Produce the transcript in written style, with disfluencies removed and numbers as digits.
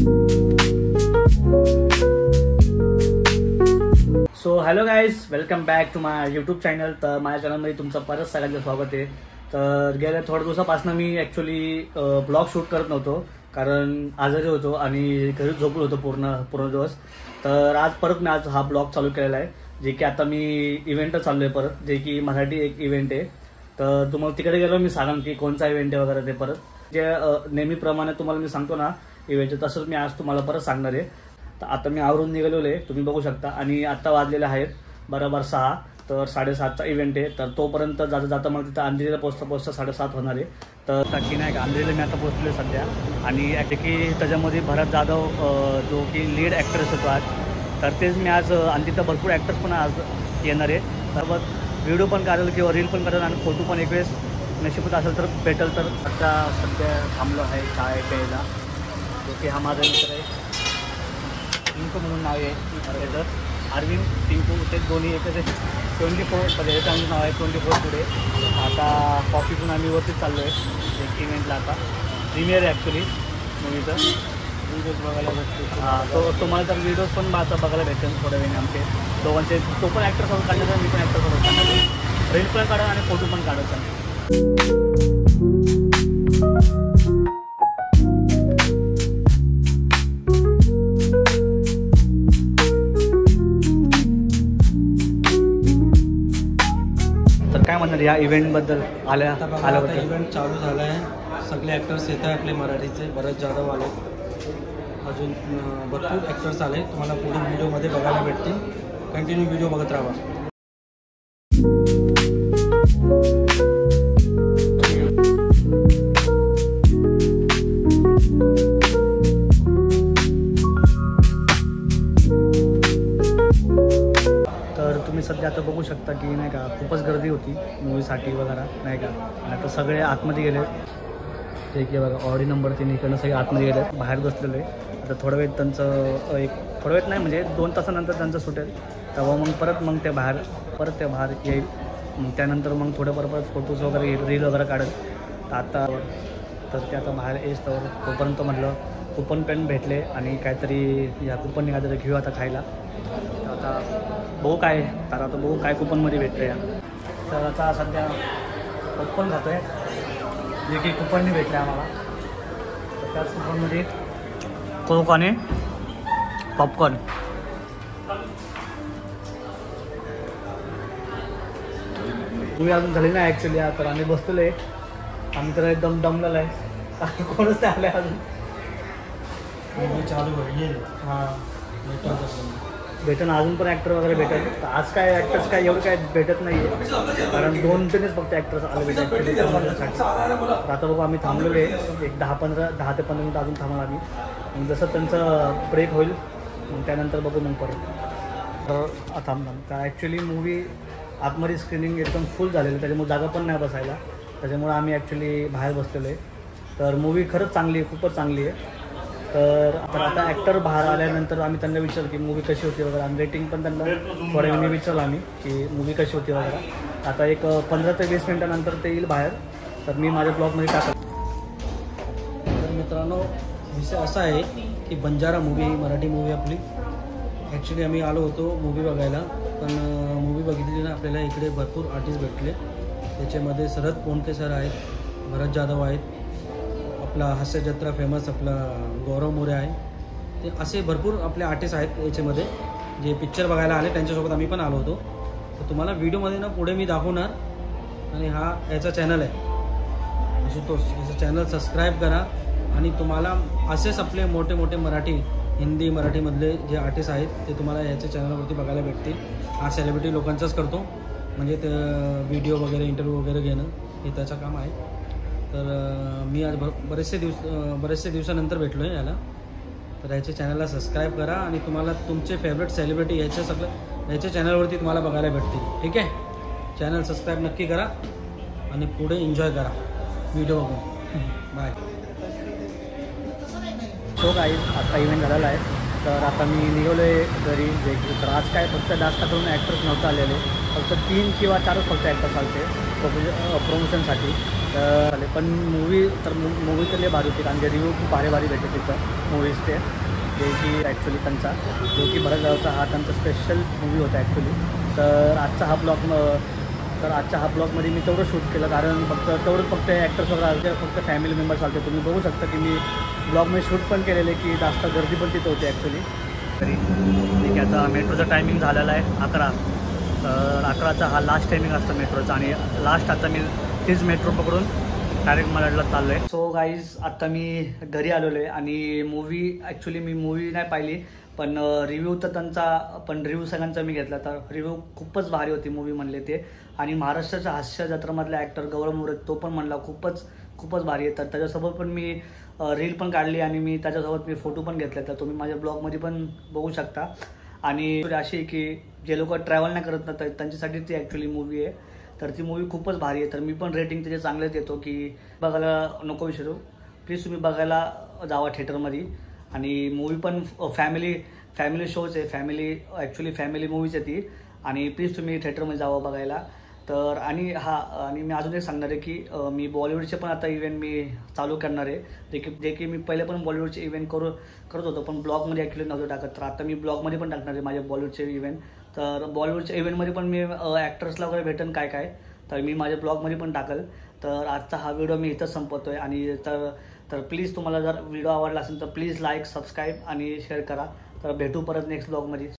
So hello guys, welcome back to my YouTube channel. तर माझ्या चॅनलमध्ये तुमचं परत सगळ्यांचं स्वागत आहे. तर गेल्या थोड्या दिवसापासून मी ॲक्च्युली ब्लॉग शूट करत नव्हतो, कारण आजारी होतो आणि घरी झोपलो होतो पूर्ण दिवस. तर आज परत मी हा ब्लॉग चालू केलेला आहे, जे की आता मी इव्हेंट चाललो आहे परत, जे की मराठी एक इव्हेंट आहे. तर तुम्हाला तिकडे गेलो मी सांगा की कोणता इव्हेंट आहे वगैरे ते परत जे नेहमीप्रमाणे तुम्हाला मी सांगतो ना इव्हेंट, तसंच मी आज तुम्हाला परत सांगणार आहे. तर आता मी आवरून निघालेलो आहे, तुम्ही बघू शकता. आणि आता वाजलेले आहेत बरोबर 6. तर 7:30चा इव्हेंट आहे. तर तोपर्यंत जाता मग तिथं अंधेरीला पोचता 7:30 होणार आहे. तर की नाही का अंधेरीला मी आता पोचलो आहे सध्या. आणि की त्याच्यामध्ये भरत जाधव जो की लीड ॲक्ट्रेस होतो आज, तर तेच मी आज. आणि तिथं भरपूर ॲक्टर्स पण आज येणार आहे. तर व्हिडिओ पण काढेल किंवा रील पण काढेल आणि फोटो पण एक वेळेस नशिबात असेल तर भेटेल. तर आता सध्या थांबलो आहे चाय प्यायला, जो की हा माझा मित्र आहे. टिंकू म्हणून नाव आहे त्याचं, अरविंद टिंकू, ते दोन्ही एकच आहे. 24 त्याचं नाव आहे 24 पुढे. आता कॉफी पण आम्ही वरतीच चाललो आहे एक इव्हेंटला. आता प्रीमियर आहे ॲक्च्युली मूवीचं. व्हिडिओज बघायला भेटतो. तो तुम्हाला तर व्हिडिओज पण आता बघायला भेटेल थोड्या वेळाने आमचे दोघांचे. तो पण ॲक्टरसोबत काढायचा, मी पण ॲक्टरसोबत काढायचं, रील पण काढा आणि फोटो पण काढायचा. काय म्हणणार या इव्हेंटबद्दल आल्याबद्दल? इव्हेंट चालू झाला आहे, सगळे ॲक्टर्स येत आहे आपले मराठीचे. भरत जाधव आले, अजून भरपूर ॲक्टर्स आले. तुम्हाला पुढे व्हिडिओमध्ये बघायला भेटतील. कंटिन्यू व्हिडिओ बघत राहा. तुम्ही सध्या आता बघू शकता की नाही का खूपच गर्दी होती मूवीसाठी वगैरे नाही का. आणि आता सगळे आतमध्ये गेले, जे की बघा ऑडी नंबर 3 इकडनं सगळे आतमध्ये गेले, बाहेर बसलेले. आता थोडा वेळ त्यांचं थोडा वेळ नाही म्हणजे 2 तासानंतर त्यांचं सुटेल, तेव्हा मग ते बाहेर येईल. मग त्यानंतर मग थोडं परत फोटोज वगैरे रील वगैरे काढेल. तर ते आता बाहेर येस तर तोपर्यंत म्हटलं कुपन पेन भेटले आणि काहीतरी या कुपनने काहीतरी घेऊ आता खायला. तर आता बघू काय, तर आता बघू काय कुपनमध्ये भेटतं या. तर आता सध्या पॉपकॉर्न खातो आहे, जे की कुपनने भेटले आम्हाला. तर त्याच कुपनमध्ये कोक आणि पॉपकॉर्न. तुम्ही अजून झाली नाही ॲक्च्युली. तर आम्ही बसलेलो आहे, आम्ही तर एकदम दमलेलं आहे, कोणच नाही आलं अजून. चालू होईल. हां भेटेल अजून पण ॲक्टर वगैरे भेटेल. तर आज काय ॲक्टर्स काय एवढं काय भेटत नाही आहे, कारण 2-3च फक्त ॲक्टर्स आले भेटत ॲक्च्युली त्यासाठी. तर आता बघू आम्ही थांबलेलो आहे एक 10 ते 15 मिनिट अजून थांबणार आम्ही. मग जसं त्यांचं ब्रेक होईल मग त्यानंतर बघू मग परत. तर थांब. तर ॲक्च्युली मूवी आतमध्ये स्क्रीनिंग एकदम फुल झालेलं, त्याच्यामुळे जागा पण नाही बसायला, त्याच्यामुळे आम्ही ॲक्च्युली बाहेर बसलेलो आहे. तर मूवी खरंच चांगली आहे, खूपच चांगली आहे. तर आता ॲक्टर बाहेर आल्यानंतर आम्ही त्यांना विचारलं की मूवी कशी होती वगैरे, आणि रेटिंग पण त्यांना थोड्या वेळाने विचारलं आम्ही की मूवी कशी होती वगैरे. आता एक 15 ते 20 मिनटानंतर ते येईल बाहेर, तर मी माझ्या ब्लॉगमध्ये टाकतो. तर मित्रांनो, विषय असा आहे की बंजारा मूवी ही मराठी मूवी आपली. ॲक्च्युली आम्ही आलो होतो मूवी बघायला, पण मूवी बघितली ना आपल्याला इकडे भरपूर आर्टिस्ट भेटले. त्याच्यामध्ये शरद पोंटे सर आहेत, भरत जाधव आहेत, आपला हास्यजत्रा फेमस आपला गौरव मोरे आहे. ते असे भरपूर आपले आर्टिस्ट आहेत याच्यामध्ये जे पिक्चर बघायला आले. त्यांच्यासोबत आम्ही पण आलो होतो. तर तुम्हाला व्हिडिओमध्ये ना पुढे मी दाखवणार. आणि हा याचा चॅनल आहे आशुतोष, याचं चॅनल सबस्क्राईब करा. आणि तुम्हाला असेच आपले मोठे मोठे मराठी, हिंदी, मराठीमधले जे आर्टिस्ट आहेत ते तुम्हाला याच्या चॅनलवरती बघायला भेटतील. हा सेलिब्रिटी लोकांचाच करतो, म्हणजे ते व्हिडिओ वगैरे इंटरव्ह्यू वगैरे घेणं हे त्याचं काम आहे. तर मी आज बरेचसे दिवसानंतर भेटलो आहे याला. तर याच्या चॅनलला सबस्क्राईब करा आणि तुम्हाला तुमचे फेवरेट सेलिब्रिटी याच्या चॅनलवरती तुम्हाला बघायला भेटतील. ठीक आहे, चॅनल सबस्क्राईब नक्की करा आणि पुढे एन्जॉय करा व्हिडिओ बघून. बाय. सो काही आता इव्हेंट झालेला आहे, तर आता मी निघालो आहे घरी. जे की तर आज काय फक्त जास्त करून ॲक्टर्स नव्हतं आलेले, फक्त 3 किंवा 4च फक्त ॲक्टर्स आले ते प्रमोशनसाठी. तर पण मूवी तर लय भारी होती, कारण की रिव्ह्यू खूप भारी भेटले तिथं मूवीजचे, जे की ॲक्च्युली त्यांचा जो की भरत जाधवचा हा त्यांचा स्पेशल मूवी होता ॲक्च्युली. तर आजचा हा ब्लॉगमध्ये मी तेवढं शूट केलं, कारण फक्त ॲक्टर्स वगैरे आले, फक्त फॅमिली मेंबर्स आले. तुम्ही बघू शकता की मी ब्लॉगमध्ये शूट पण केलेले, की जास्त गर्दी पण तिथं होती ॲक्च्युली. तरी ठीक आहे, आता मेट्रोचा टायमिंग झालेला आहे 11. तर 11चा हा लास्ट टायमिंग असतो मेट्रोचा, आणि लास्ट आता मी तीच मेट्रो पकडून डायरेक्ट मराठला चाललो आहे. सो गाईज, आत्ता मी घरी आलेलो आहे, आणि ॲक्च्युली मी मूवी नाही पाहिली, पण रिव्ह्यू तर रिव्ह्यू सगळ्यांचा मी घेतला. तर रिव्ह्यू खूपच भारी होती मूवी म्हणले ते, आणि महाराष्ट्राच्या हास्य जत्रामधला ॲक्टर गौरव मोरे तो पण म्हणला खूपच भारी आहे. तर त्याच्यासोबत पण मी रील पण काढली, आणि मी त्याच्यासोबत फोटो पण घेतले, तर तुम्ही माझ्या ब्लॉगमध्ये पण बघू शकता. आणि अशी आहे की जे लोक ट्रॅव्हल नाही करत ना, तर त्यांच्यासाठी ती ॲक्च्युली मूवी आहे. तर ती मूवी खूपच भारी आहे. तर मी पण रेटिंग त्याचे चांगलेच देतो, की बघायला नको विचारू, प्लीज तुम्ही बघायला जावा थिएटरमध्ये. आणि मूवी पण फॅमिली शोज आहे, फॅमिली मूवीज आहे ती, आणि प्लीज तुम्ही थिएटरमध्ये जावा बघायला. तर आणि मी अजून एक सांगणार आहे की मी बॉलिवूडचे पण आता इव्हेंट मी चालू करणार आहे, जे की मी पहिले पण बॉलिवूडचे इव्हेंट करत होतो, पण ब्लॉगमध्ये ॲक्च्युली नव्हतं टाकत. तर आता मी ब्लॉगमध्ये पण टाकणार आहे माझे बॉलिवूडचे इव्हेंट. तर बॉलिवूडच्या इव्हेंटमध्ये पण मी ॲक्टर्सला वगैरे भेटेन काय तर मी माझ्या ब्लॉगमध्ये पण टाकल. तर आजचा हा व्हिडिओ मी इथंच संपवतो आहे, आणि तर प्लीज तुम्हाला जर व्हिडिओ आवडला असेल तर प्लीज लाईक, सबस्क्राईब आणि शेअर करा. तर भेटू परत नेक्स्ट ब्लॉगमध्ये.